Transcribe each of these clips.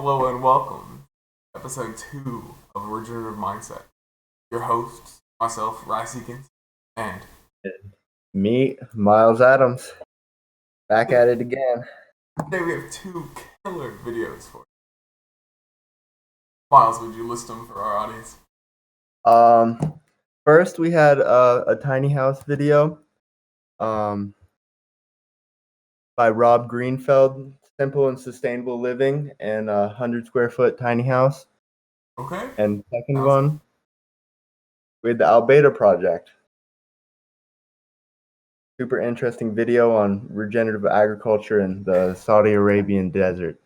Hello and welcome to episode 2 of Regenerative Mindset. Your hosts, myself, Rice Eakins, and Me, Miles Adams, back at it again. today we have two killer videos for you. Miles, would you list them for our audience? First we had a tiny house video, by Rob Greenfield, Simple and Sustainable Living and a 100 square foot tiny house. Okay. And second Sounds one, we had the Al Baydha project. Super interesting video on regenerative agriculture in the Saudi Arabian desert.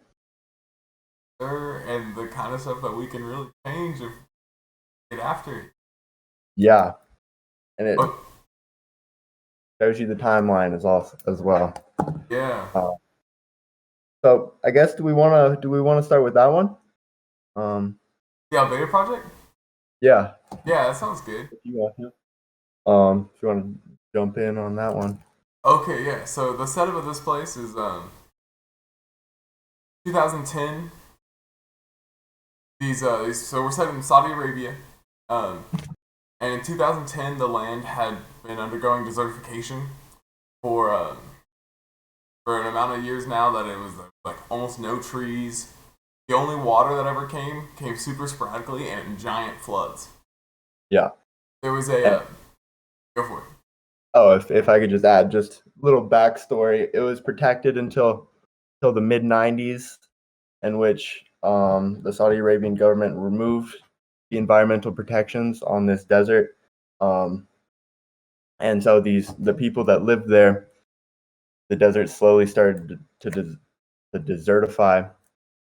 good. And the kind of stuff that we can really change if we get after it. Yeah, and it Oh, shows you the timeline as well. yeah. So I guess do we wanna start with that one? Um, The Al Baydha Project? yeah, Yeah, that sounds good. if you want to. If you want to jump in on that one. Okay, yeah. So the setup of this place is 2010. So we're set in Saudi Arabia. Um, And in 2010, the land had been undergoing desertification for for an amount of years now that it was like almost no trees. The only water that ever came super sporadically and in giant floods. Yeah. There was a And, go for it. oh, if I could just add just a little backstory, it was protected until the mid '90s, in which the Saudi Arabian government removed the environmental protections on this desert, um, and so the people that lived there, the desert slowly started to desertify,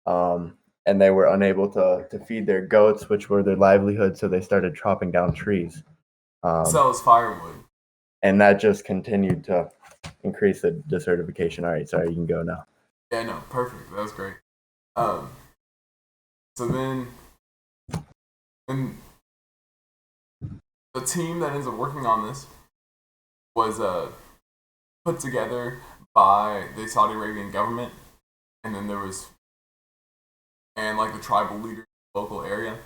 and they were unable to feed their goats, which were their livelihood, so they started chopping down trees. Sell as firewood. And that just continued to increase the desertification. All right, sorry, you can go now. Yeah, no, perfect. That was great. Um, so then the team that ends up working on this was put together by the Saudi Arabian government, and then there was and like the tribal leaders in the local area.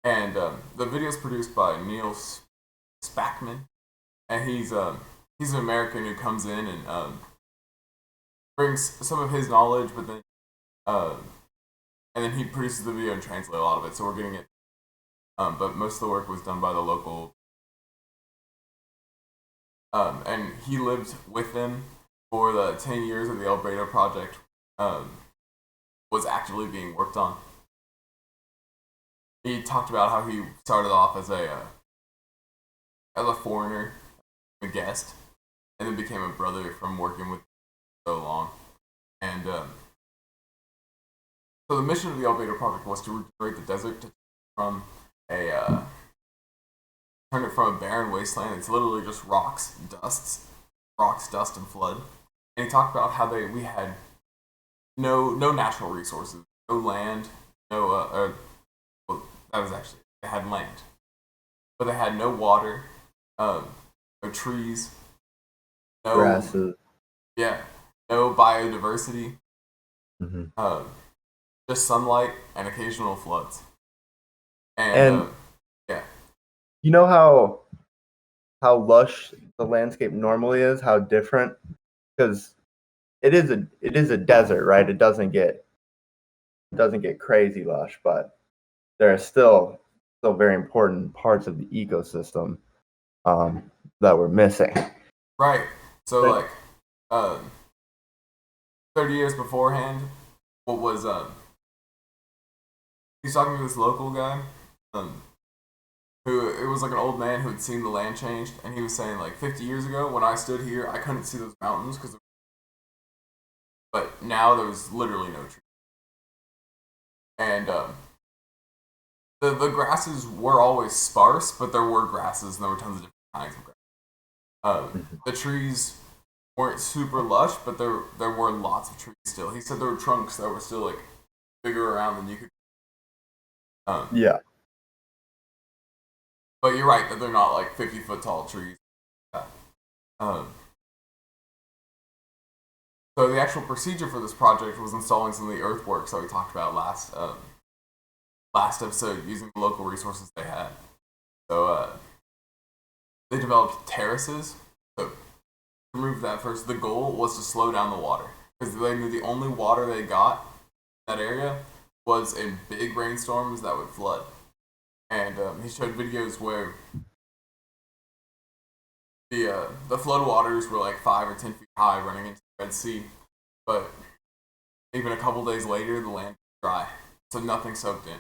And the video is produced by Neil Spackman, and he's an American who comes in and brings some of his knowledge, but then and then he produces the video and translates a lot of it. So we're getting it, but most of the work was done by the local. And he lived with them for the 10 years of the Al Baydha project was actively being worked on. He talked about how he started off as a foreigner, a guest, and then became a brother from working with so long. And so the mission of the Al Baydha project was to regenerate the desert to from a turn it from a barren wasteland. It's literally just rocks, dust, and flood. And he talked about how we had no natural resources, no land, no well, that was actually they had land, but they had no water, no trees, no Grasses. yeah, no biodiversity, Hmm. um, just sunlight and occasional floods. And And yeah, you know how lush the landscape normally is, how different, because it is a desert, right? It doesn't get crazy lush, but there are still very important parts of the ecosystem that we're missing. right. So But like, um, 30 years beforehand, what was he's talking to this local guy, um, who it was like an old man who had seen the land changed, and he was saying like 50 years ago when I stood here, I couldn't see those mountains but now there's literally no trees, and the grasses were always sparse, but there were grasses and there were tons of different kinds of grass. The trees weren't super lush, but there were lots of trees still. He said there were trunks that were still like bigger around than you could. Um, yeah, but you're right that they're not like 50-foot tall trees. Um, So the actual procedure for this project was installing some of the earthworks that we talked about last episode, using the local resources they had. So they developed terraces. So to remove that first, the goal was to slow down the water, because they knew the only water they got in that area was in big rainstorms that would flood. And he showed videos where the flood waters were like 5 or 10 feet high, running into the Red Sea. But even a couple days later, the land was dry, so nothing soaked in.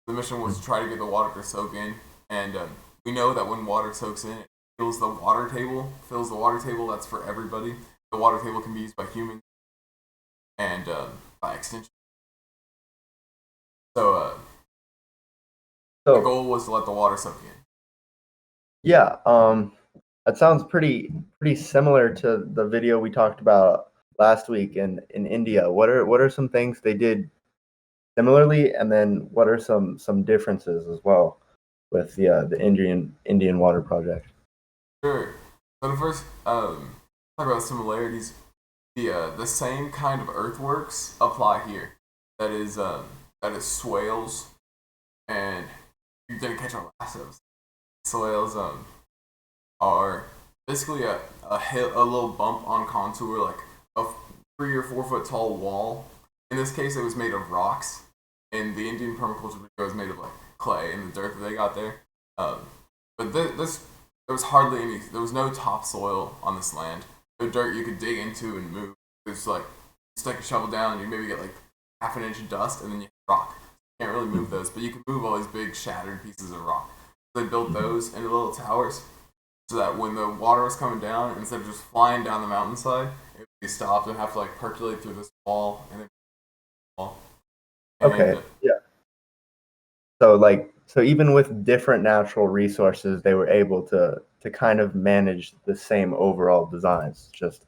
The mission was to try to get the water to soak in, and we know that when water soaks in, it fills the water table. Fills the water table. That's for everybody. The water table can be used by humans and by extension. So the So goal was to let the water soak in. yeah, that sounds pretty similar to the video we talked about last week in India. What are some things they did similarly, and then what are some differences as well with the Indian water project? Sure. So the first, talk about similarities. The same kind of earthworks apply here. That is swales, and you didn't catch our last episode. Swales are basically a little bump on contour, like a 3 or 4 foot tall wall. In this case, it was made of rocks, and the Indian permaculture video was made of like clay and the dirt that they got there. But this there was hardly any. There was no topsoil on this land. No dirt you could dig into and move. It was like you stick a shovel down, and you maybe get like half an inch of dust, and then you hit rock. You can't really move those, but you can move all these big shattered pieces of rock. So they built those into little towers, so that when the water was coming down, instead of just flying down the mountainside, it would be stopped and have to like percolate through this wall and then wall. Okay, And yeah. So even with different natural resources, they were able to kind of manage the same overall designs, just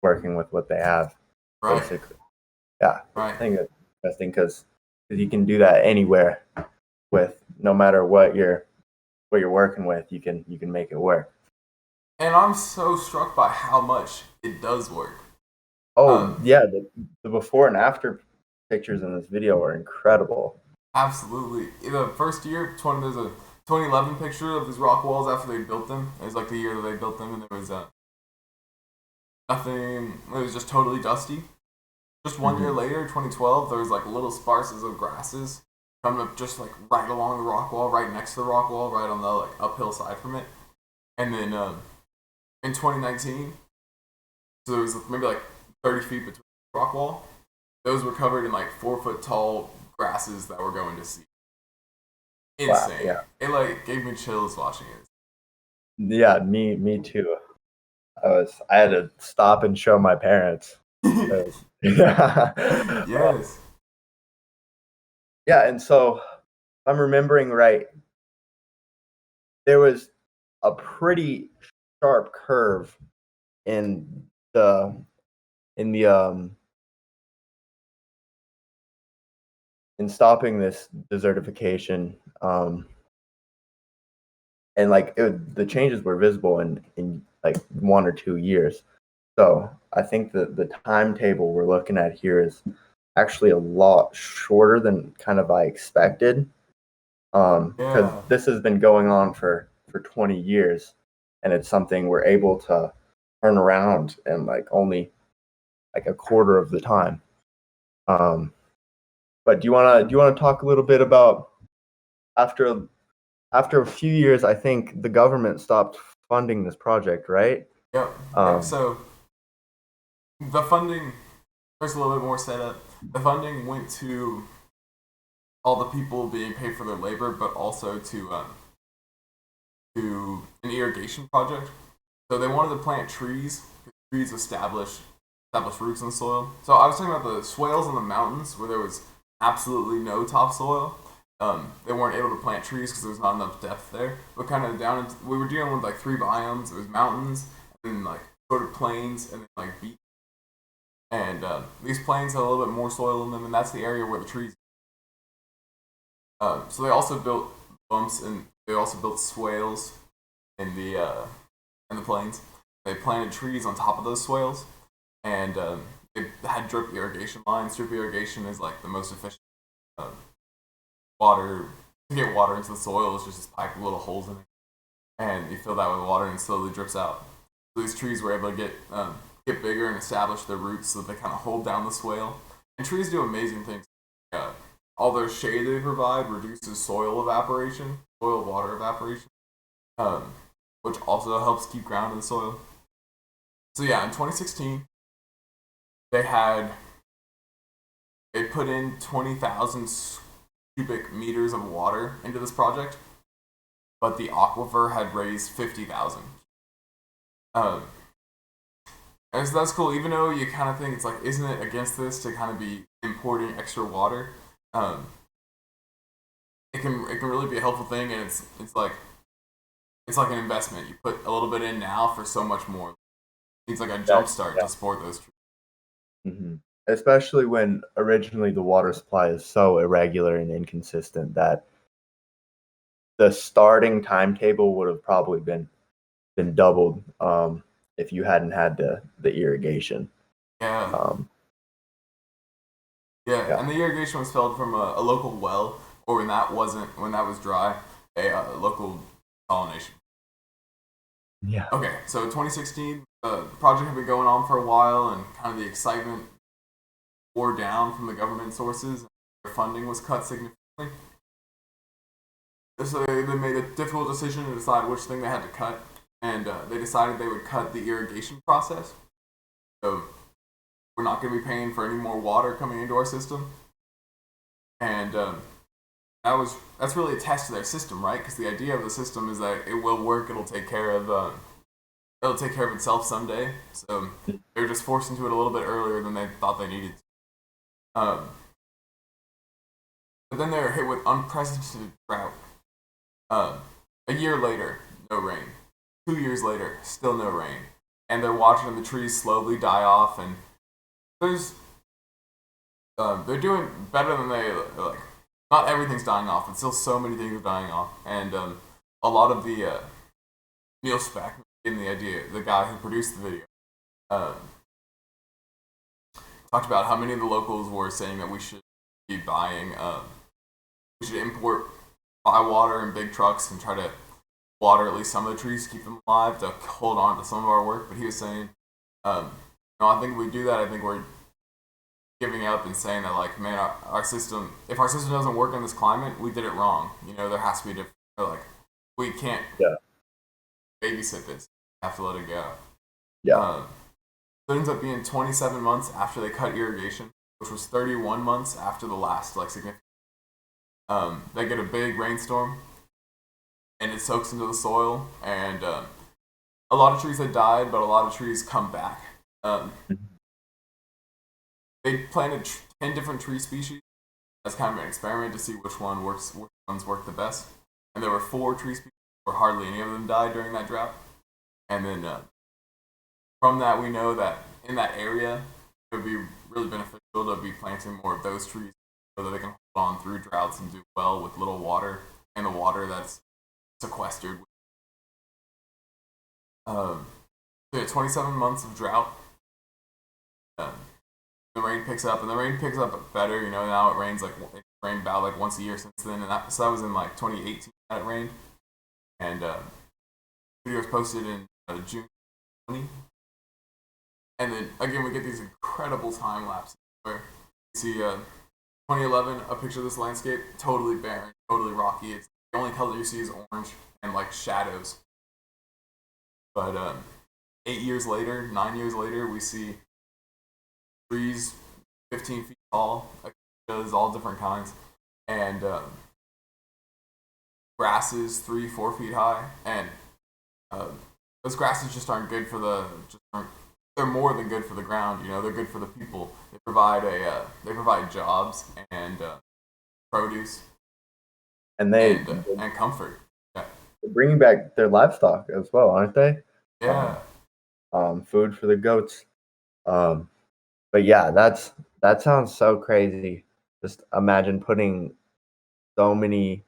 working with what they have, right, basically. Yeah, I right. think that's interesting because you can do that anywhere with no matter what you're working with, you can make it work. And I'm so struck by how much it does work. Oh Um, yeah, the before and after pictures in this video are incredible. Absolutely. In the first year, there's a 2011 picture of these rock walls after they built them. It was like the year that they built them, and there was nothing. It was just totally dusty. Just 1 year Hmm. later, 2012, there was like little sparses of grasses coming up just like right along the rock wall, right next to the rock wall, right on the like uphill side from it. And then in 2019, so there was maybe like 30 feet between the rock wall. Those were covered in like 4 foot tall grasses that were going to seed. Wow, Insane. yeah, It like gave me chills watching it. yeah, me too. I had to stop and show my parents. Yeah. Yes. Yeah, and so if I'm remembering right, there was a pretty sharp curve in the in the in stopping this desertification, and like the changes were visible in like 1 or 2 years. So I think that the timetable we're looking at here is actually a lot shorter than kind of I expected. Because Yeah. this has been going on for 20 years, and it's something we're able to turn around in like only like a quarter of the time. Um, but do you wanna talk a little bit about after after a few years? I think the government stopped funding this project, right? Yep. Yep. Um, So the funding, there's a little bit more setup. The funding went to all the people being paid for their labor, but also to an irrigation project. So they wanted to plant trees. Trees establish roots in the soil. So I was talking about the swales in the mountains where there was absolutely no topsoil. They weren't able to plant trees because there was not enough depth there. But kind of we were dealing with like three biomes. It was mountains, and then like sort of plains, and then like beach. And these plains had a little bit more soil in them, and that's the area where the trees. So they also built bumps, and they also built swales in the plains. They planted trees on top of those swales, and they had drip irrigation lines. Drip irrigation is like the most efficient uh, water to get water into the soil. Is just this pipe with little holes in it, and you fill that with water and it slowly drips out. So these trees were able to get bigger and establish their roots so that they kind of hold down the swale. And trees do amazing things. Uh, all their shade they provide reduces soil evaporation, soil water evaporation, um, which also helps keep ground in the soil. So yeah, in 2016, they had they put in 20,000 cubic meters of water into this project, but the aquifer had raised 50,000. Um, and so that's cool, even though you kind of think it's like, isn't it against this to kind of be importing extra water? Um, it can really be a helpful thing, and it's like an investment. You put a little bit in now for so much more. It's like a jump start to support those trees. Mm-hmm. Especially when originally the water supply is so irregular and inconsistent that the starting timetable would have probably been doubled if you hadn't had the irrigation. Yeah, Um, yeah, yeah, and the irrigation was filled from a local well, or when that was dry, a local desalination. yeah, Okay, so 2016, the project had been going on for a while, and kind of the excitement wore down from the government sources. Their funding was cut significantly. So they made a difficult decision to decide which thing they had to cut, and they decided they would cut the irrigation process. So we're not going to be paying for any more water coming into our system, and that's really a test of their system, right? Because the idea of the system is that it will work. It'll take care of itself someday. So they're just forced into it a little bit earlier than they thought they needed to. But then they're hit with unprecedented drought. A year later, no rain. 2 years later, still no rain. And they're watching the trees slowly die off, and there's they're doing better than they like. Not everything's dying off, but still so many things are dying off. And a lot of the Neil Spack, in the idea, the guy who produced the video, um, talked about how many of the locals were saying that we should be buying, we should buy water in big trucks and try to water at least some of the trees to keep them alive to hold on to some of our work. But he was saying, no, I think if we do that, I think we're giving up and saying that like, man, our system, if our system doesn't work in this climate, we did it wrong. You know, there has to be a different. Like, we can't yeah, babysit this. We have to let it go. yeah. It ends up being 27 months after they cut irrigation, which was 31 months after the last like significant. They get a big rainstorm, and it soaks into the soil, and a lot of trees had died, but a lot of trees come back. They planted 10 different tree species as kind of an experiment to see which ones work the best. And there were 4 tree species where hardly any of them died during that drought. And then from that, we know that in that area, it would be really beneficial to be planting more of those trees so that they can hold on through droughts and do well with little water and the water that's sequestered. So yeah, 27 months of drought. Um, the rain picks up, and the rain picks up better. You know, now it rains it rained about like once a year since then, and that was in like 2018 that it rained, and the video was posted in June 20. And then again, we get these incredible time lapses where you see 2011, a picture of this landscape, totally barren, totally rocky. It's the only color you see is orange and like shadows. But 8 years later, 9 years later, we see trees 15 feet tall, there's all different kinds, and grasses 3-4 feet high, and those grasses just aren't good for they're more than good for the ground. You know, they're good for the people. They provide jobs and produce And and comfort. Yeah. they're bringing back their livestock as well, aren't they? Yeah. Food for the goats. Um, but yeah, that sounds so crazy. Just imagine putting so many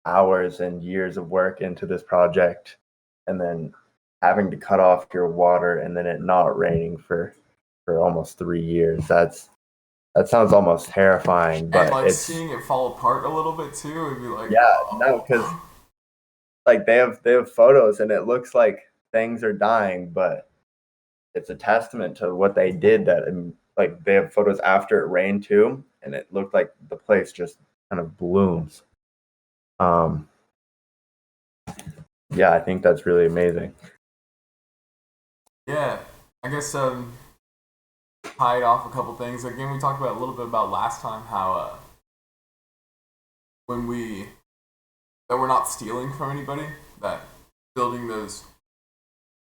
hours and years of work into this project and then having to cut off your water and then it not raining for for almost 3 years. That sounds almost terrifying, And but like it's seeing it fall apart a little bit too, it'd be like, yeah, no, because oh. like they have photos and it looks like things are dying, but it's a testament to what they did. That like they have photos after it rained too, and it looked like the place just kind of blooms. Um, yeah, I think that's really amazing. Yeah, I guess tied off a couple things. Again, we talked about a little bit about last time how when we that we're not stealing from anybody, that building those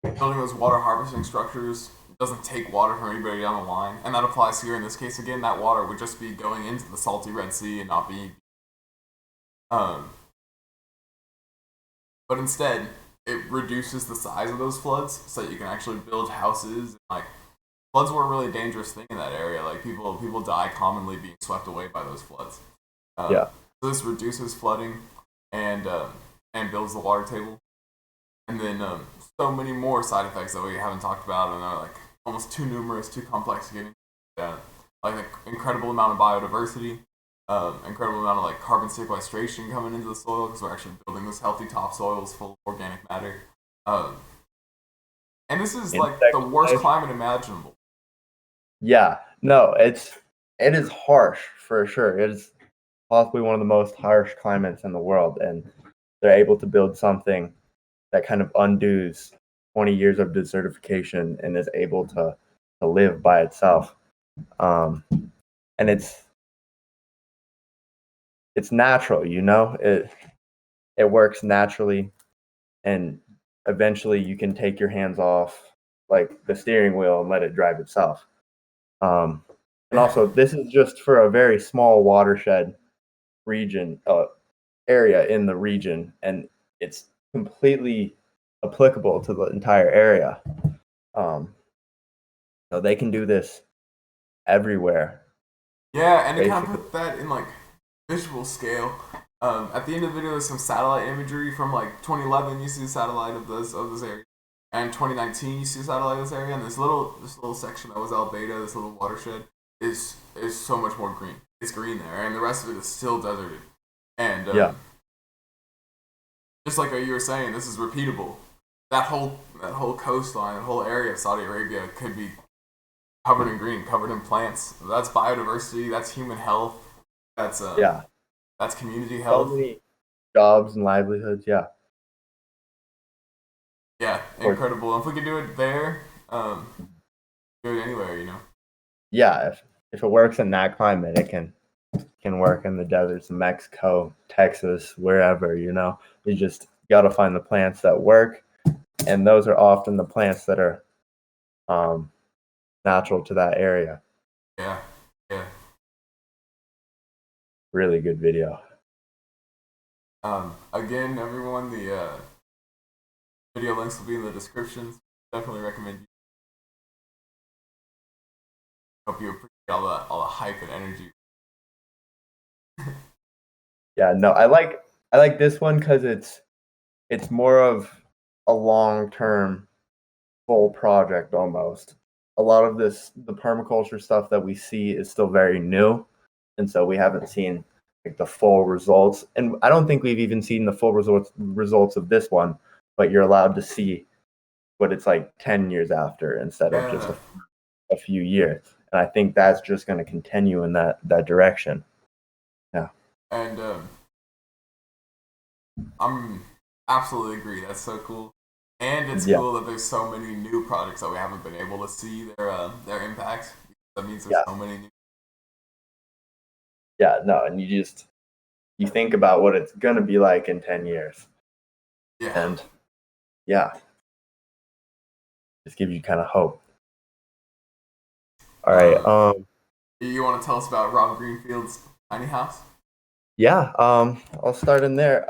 building those water harvesting structures doesn't take water from anybody down the line, and that applies here in this case again. That water would just be going into the salty Red Sea and not be, um, but instead it reduces the size of those floods so that you can actually build houses. Like floods were a really dangerous thing in that area. Like people die commonly being swept away by those floods. Yeah, So this reduces flooding and and builds the water table, and then so many more side effects that we haven't talked about and are like almost too numerous, too complex to get into. Like an incredible amount of biodiversity, incredible amount of like carbon sequestration coming into the soil because we're actually building this healthy topsoils full of organic matter. Um, and this is like the insect worst life. climate imaginable. Yeah, no, it is harsh for sure. It is possibly one of the most harsh climates in the world, and they're able to build something that kind of undoes 20 years of desertification and is able to live by itself. And it's natural, it works naturally, and eventually you can take your hands off like the steering wheel and let it drive itself. Um, and Yeah, also, this is just for a very small watershed region area in the region, and it's completely applicable to the entire area. Um, so they can do this everywhere, yeah, and to kind of basically. put that in like visual scale. At the end of the video, there's some satellite imagery from like 2011. You see the satellite of this area, and 2019 you see the satellite of this area, and this little section that was Al Baydha, this little watershed, is so much more green. It's green there, and the rest of it is still deserted. And Yeah, just like you were saying, this is repeatable. That whole coastline, that whole area of Saudi Arabia could be covered in green, covered in plants. That's biodiversity. That's human health. That's yeah. that's community So health. many jobs and livelihoods. Yeah, of Yeah, course. incredible. And if we could do it there, do it anywhere, you know. Yeah, if it works in that climate, it can work in the deserts of Mexico, Texas, wherever. You just got to find the plants that work, and those are often the plants that are um, natural to that area. Yeah, yeah. Really good video. Again, everyone, the video links will be in the descriptions. Definitely recommend you. Hope you appreciate all the hype and energy. Yeah, no, I like this one because it's more of a long term full project almost. A lot of the permaculture stuff that we see is still very new, and so we haven't seen like the full results. And I don't think we've even seen the full results of this one. But you're allowed to see what it's like 10 years after instead of just Yeah, a few years. And I think that's just going to continue in that direction. Yeah, and I'm absolutely agree. That's so cool. And it's yeah, cool that there's so many new projects that we haven't been able to see their impact. That means there's yeah, so many new. yeah. No, and you think about what it's going to be like in 10 years, Yeah. and yeah, just gives you kind of hope. All right. Um, you want to tell us about Rob Greenfield's tiny house? Yeah. I'll start in there.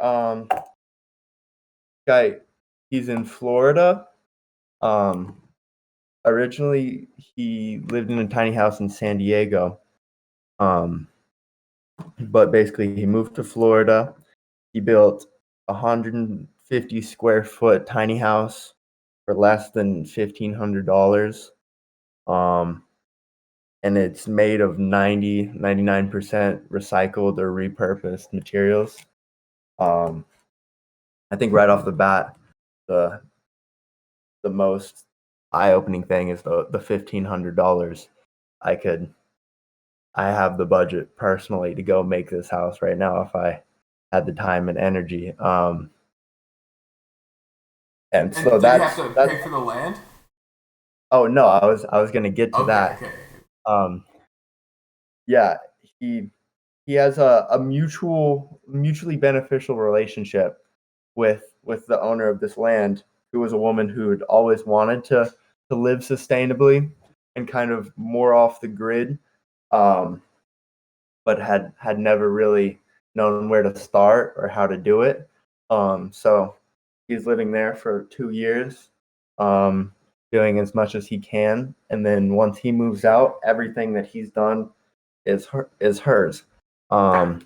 Guy, he's in Florida. Um, Originally he lived in a tiny house in San Diego. Um, but basically he moved to Florida. He built a 150 square foot tiny house for less than $1,500. and it's made of 99% recycled or repurposed materials. I think right off the bat, the most eye-opening thing is the $1,500. I have the budget personally to go make this house right now if I had the time and energy. And And so did he have that's to that's pay for the land? oh no, I was gonna get to Okay, that. okay. Um, yeah, he he has a mutually beneficial relationship with the owner of this land, who was a woman who had always wanted to live sustainably and kind of more off the grid, um, but had never really known where to start or how to do it. So he's living there for 2 years, um, doing as much as he can, and then once he moves out, everything that he's done is hers. Um,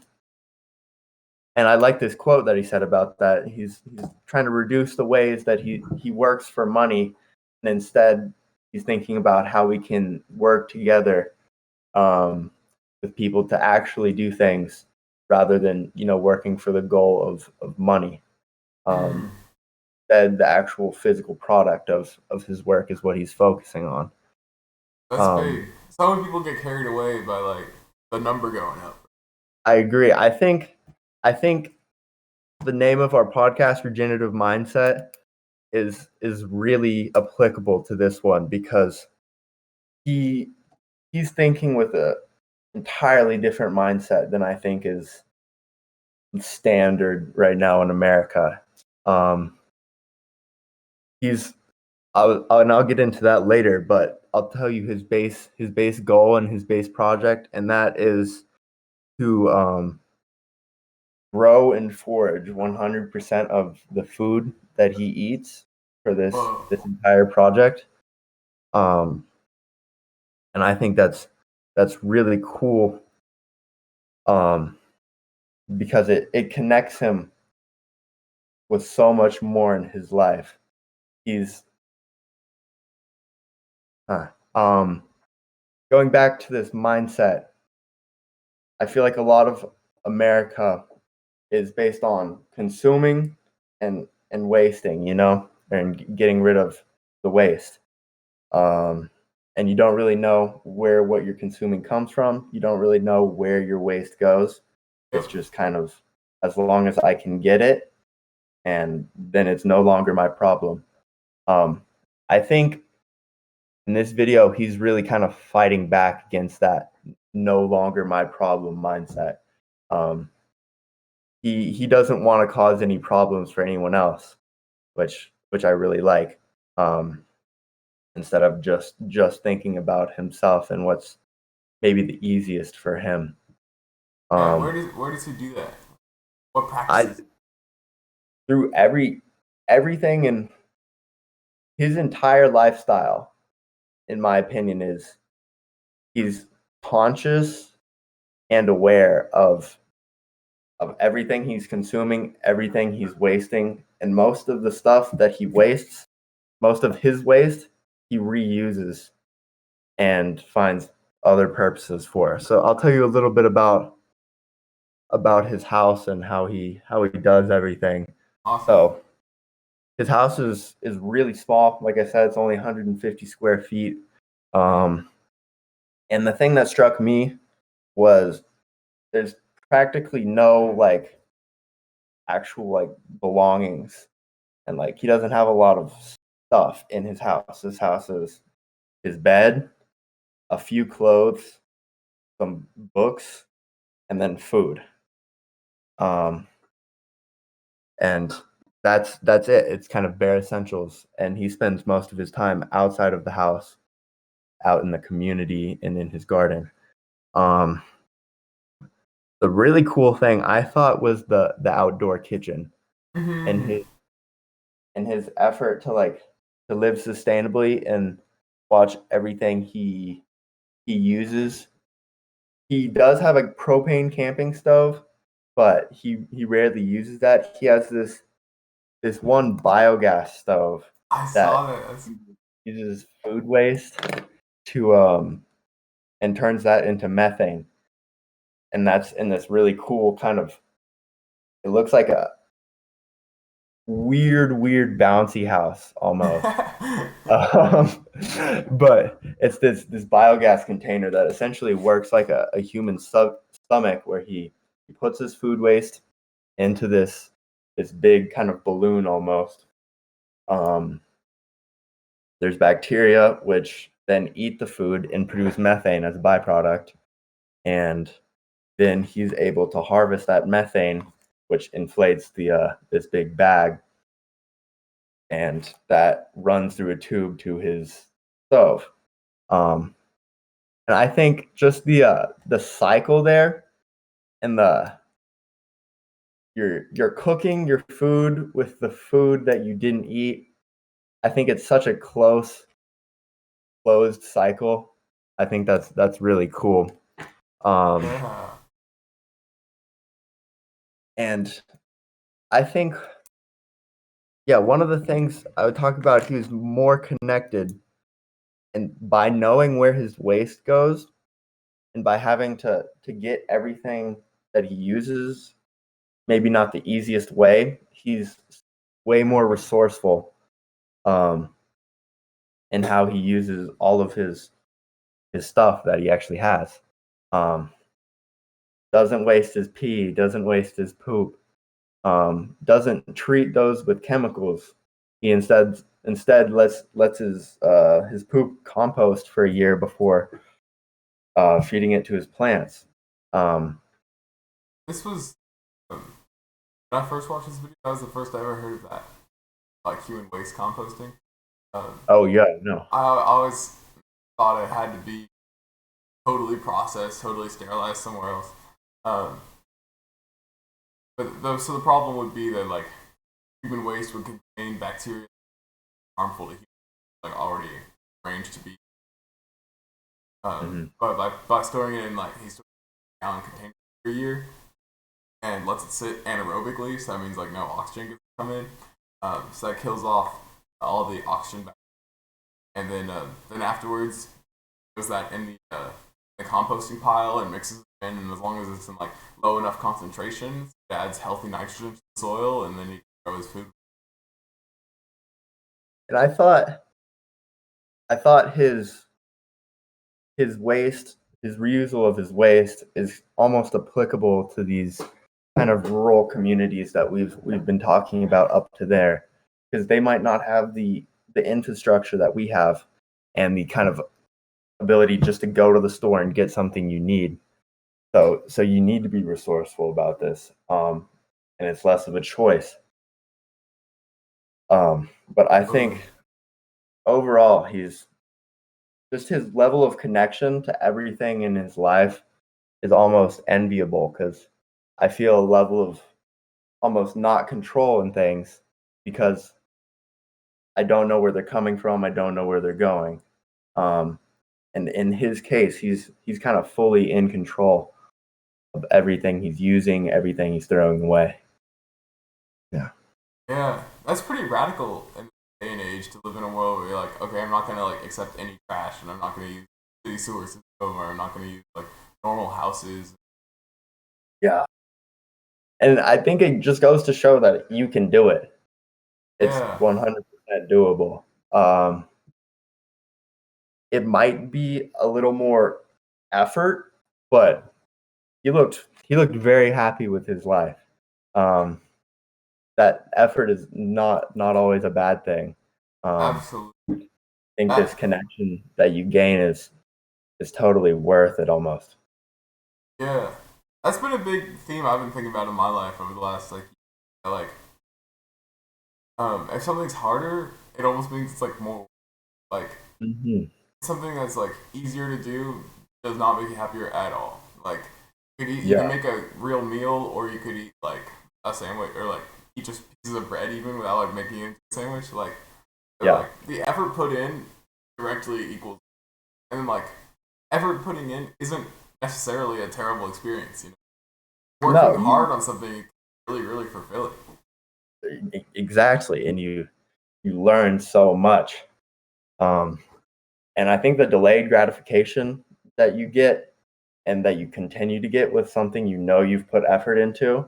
and I like this quote that he said about that. He's trying to reduce the ways that he works for money, and instead he's thinking about how we can work together, with people to actually do things rather than working for the goal of money. Mm, Instead, the actual physical product of his work is what he's focusing on. that's big. Um, So many people get carried away by like the number going up. I agree. I think the name of our podcast, Regenerative Mindset, is really applicable to this one because he he's thinking with a entirely different mindset than I think is standard right now in America. Um, he's and I'll get into that later, but I'll tell you his base goal and his base project, and that is to grow and forage 100% of the food that he eats for this Whoa. this entire project. Um, and I think that's really cool, um, because it connects him with so much more in his life. He's uh, um, going back to this mindset. I feel like a lot of America is based on consuming and wasting, and getting rid of the waste. Um, and you don't really know where what you're consuming comes from. You don't really know where your waste goes. It's Yep. just kind of, as long as I can get it, and then it's no longer my problem. Um, I think in this video, he's really kind of fighting back against that no longer my problem mindset. Um, he doesn't want to cause any problems for anyone else, which I really like. Instead of just thinking about himself and what's maybe the easiest for him. Yeah. Um, Where does he do that? What I practices? through everything in his entire lifestyle, in my opinion, is he's conscious and aware of everything he's consuming, everything he's wasting, and most of the stuff that he wastes, most of his waste, he reuses and finds other purposes for. So I'll tell you a little bit about his house and how he does everything. Awesome. So his house is really small. Like I said, it's only 150 square feet. Um, and the thing that struck me was there's practically no like actual like belongings, and like he doesn't have a lot of stuff in his house. His house is his bed, a few clothes, some books, and then food. Um, and that's it. It's kind of bare essentials, and he spends most of his time outside of the house, out in the community and in his garden. Um, the really cool thing I thought was the outdoor kitchen and Mm-hmm. his effort to like to live sustainably and watch everything he uses. He does have a propane camping stove, but he rarely uses that. He has this one biogas stove I that saw that. That's uses food waste to and turns that into methane. And that's in this really cool kind of, it looks like a weird bouncy house almost. But it's this biogas container that essentially works like a human stomach, where he puts his food waste into this big kind of balloon almost. There's bacteria which then eat the food and produce methane as a byproduct, and then he's able to harvest that methane, which inflates the this big bag, and that runs through a tube to his stove. And I think just the cycle there, and you're cooking your food with the food that you didn't eat. I think it's such a closed cycle. I think that's really cool. Yeah. And I think, yeah, one of the things I would talk about, he was more connected, and by knowing where his waste goes, and by having to get everything that he uses, maybe not the easiest way, he's way more resourceful in how he uses all of his stuff that he actually has. Doesn't waste his pee, doesn't waste his poop, doesn't treat those with chemicals. He instead lets his poop compost for a year before feeding it to his plants. This was when I first watched this video. That was the first I ever heard of that, like human waste composting. Oh yeah, no. I always thought it had to be totally processed, totally sterilized somewhere else. Um, so the problem would be that like human waste would contain bacteria harmful to humans, like already arranged to be. But by storing it in like he's storing it in a gallon container for a year and lets it sit anaerobically, so that means like no oxygen gets to come in. So that kills off all the oxygen, and then afterwards goes that in the composting pile and mixes it in, and as long as it's in like low enough concentration, it adds healthy nitrogen to the soil, and then he can grow his food. And I thought his waste, his reusal of his waste, is almost applicable to these kind of rural communities that we've been talking about up to there, because they might not have the infrastructure that we have, and the kind of ability just to go to the store and get something you need. So you need to be resourceful about this, and it's less of a choice. But I think overall, he's just, his level of connection to everything in his life is almost enviable, because I feel a level of almost not control in things, because I don't know where they're coming from. I don't know where they're going. And in his case, he's kind of fully in control of everything he's using, everything he's throwing away. Yeah. Yeah, that's pretty radical in this day and age to live in a world where you're like, okay, I'm not gonna like accept any trash, and I'm not gonna use city sewer system, or I'm not gonna use like normal houses. Yeah. And I think it just goes to show that you can do it. It's Yeah, 100% doable. Um, it might be a little more effort, but he looked very happy with his life. Um, that effort is not always a bad thing. I absolutely. think this That connection that you gain is totally worth it almost. yeah, that's been a big theme I've been thinking about in my life over the last like if something's harder, it almost means it's like more like Hmm. something that's like easier to do does not make you happier at all. Like you can Yeah, make a real meal, or you could eat like a sandwich, or like eat just pieces of bread even without like making it into a sandwich. yeah. Like the effort put in directly equals, and then like effort putting in isn't necessarily a terrible experience. You know, working No, hard on something really fulfilling. exactly, and you learn so much. Um, and I think the delayed gratification that you get and that you continue to get with something you know you've put effort into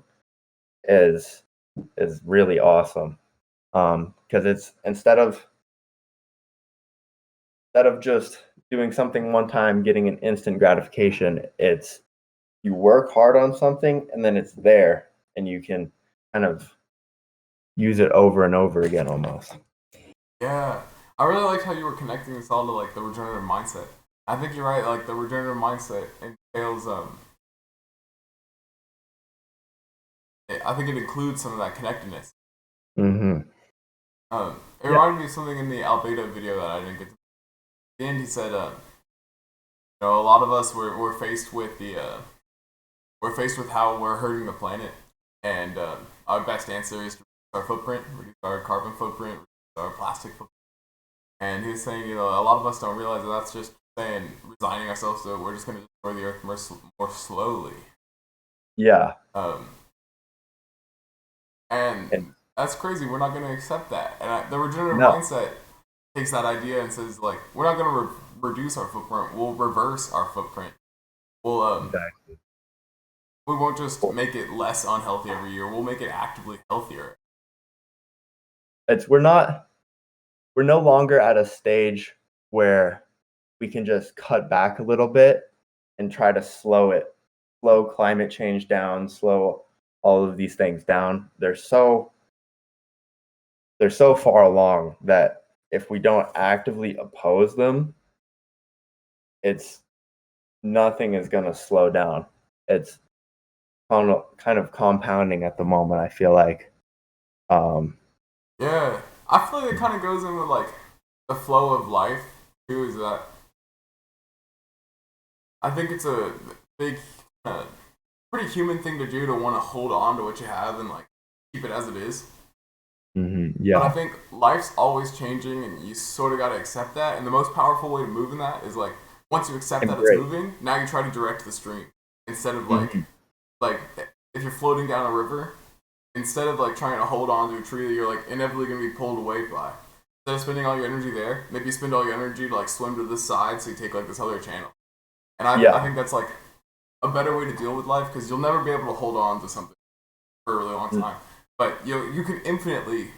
is really awesome. Because it's instead of just doing something one time, getting an instant gratification, it's you work hard on something and then it's there and you can kind of use it over and over again almost. Yeah, I really liked how you were connecting this all to like the regenerative mindset. I think you're right. Like the regenerative mindset entails, I think it includes some of that connectedness. Mm-hmm. It Yeah. reminded me of something in the Al Baydha video that I didn't get to. At the end, he said, a lot of us we're faced with we're faced with how we're hurting the planet, and our best answer is to reduce our footprint, reduce our carbon footprint, reduce our plastic footprint. And he was saying, a lot of us don't realize that that's just saying resigning ourselves to it. We're just going to destroy the earth more slowly. Yeah. And that's crazy. We're not going to accept that. And the regenerative No. mindset takes that idea and says, like, we're not going to reduce our footprint. We'll reverse our footprint. We'll Exactly. we won't just make it less unhealthy every year. We'll make it actively healthier. We're no longer at a stage where we can just cut back a little bit and try to slow climate change down, slow all of these things down. They're so far along that if we don't actively oppose them, it's nothing is going to slow down. It's kind of compounding at the moment, I feel like. Yeah, I feel like it kind of goes in with like the flow of life too. Is that I think it's a big, pretty human thing to do to want to hold on to what you have and like keep it as it is. Mm-hmm. But I Yeah. think life's always changing, and you sort of got to accept that. And the most powerful way to move in that is like once you accept that it's Embrace. moving, now you try to direct the stream instead of Mm-hmm. like if you're floating down a river, instead of like trying to hold on to a tree that you're like inevitably going to be pulled away by. Instead of spending all your energy there, maybe you spend all your energy to like swim to this side, so you take like this other channel. And I Yeah. think that's like a better way to deal with life because you'll never be able to hold on to something for a really long time. But you can infinitely,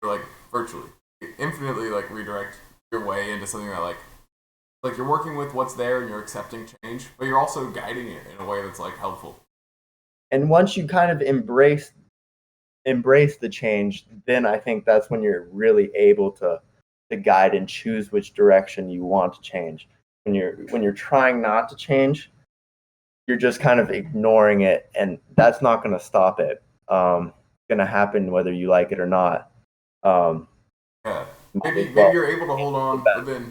or like virtually, infinitely like redirect your way into something that like you're working with what's there and you're accepting change, but you're also guiding it in a way that's like helpful. And once you kind of embrace the change, then I think that's when you're really able to guide and choose which direction you want to change. When you're trying not to change, you're just kind of ignoring it, and that's not going to stop it. It's going to happen whether you like it or not. Um, Yeah, might maybe as maybe well. you're able to hold The on, but best.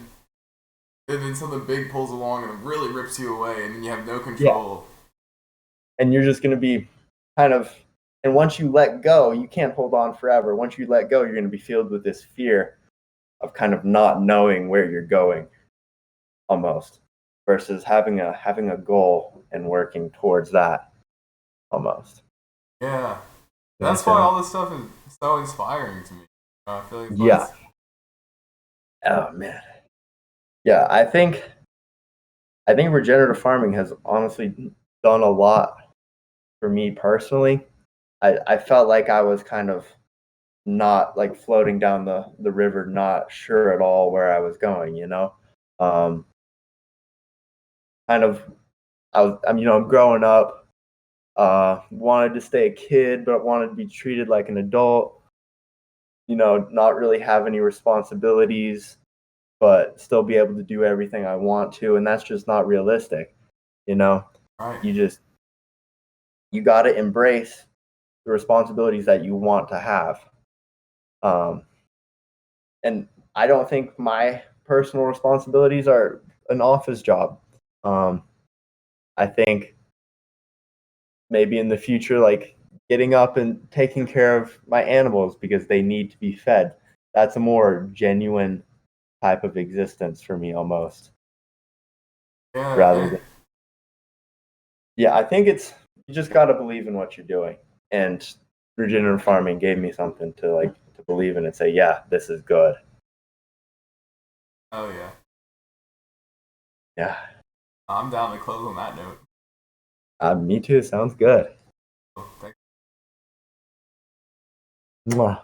then something big pulls along and really rips you away, and then you have no Yeah, control. and you're just going to be kind of. And once you let go, you can't hold on forever. Once you let go, you're going to be filled with this fear of kind of not knowing where you're going, almost, versus having a goal and working towards that, almost. Yeah, You know what I'm that's why saying? all this stuff is so inspiring to me. I feel like Yeah. Oh man. Yeah, I think regenerative farming has honestly done a lot for me personally. I felt like I was kind of not like floating down the river, not sure at all where I was going, you know? Um, kind of I'm growing up, wanted to stay a kid, but wanted to be treated like an adult, not really have any responsibilities, but still be able to do everything I want to. And that's just not realistic, you know? right. You just, you got to embrace the responsibilities that you want to have. Um, and I don't think my personal responsibilities are an office job. Um, I think maybe in the future, like getting up and taking care of my animals because they need to be fed. That's a more genuine type of existence for me almost, Yeah, rather than, yeah, I think it's, you just got to believe in what you're doing. And regenerative farming gave me something to believe in and say, yeah, this is good. oh yeah. Yeah. I'm down to close on that note. Me too. Sounds good. So, thank Mwah.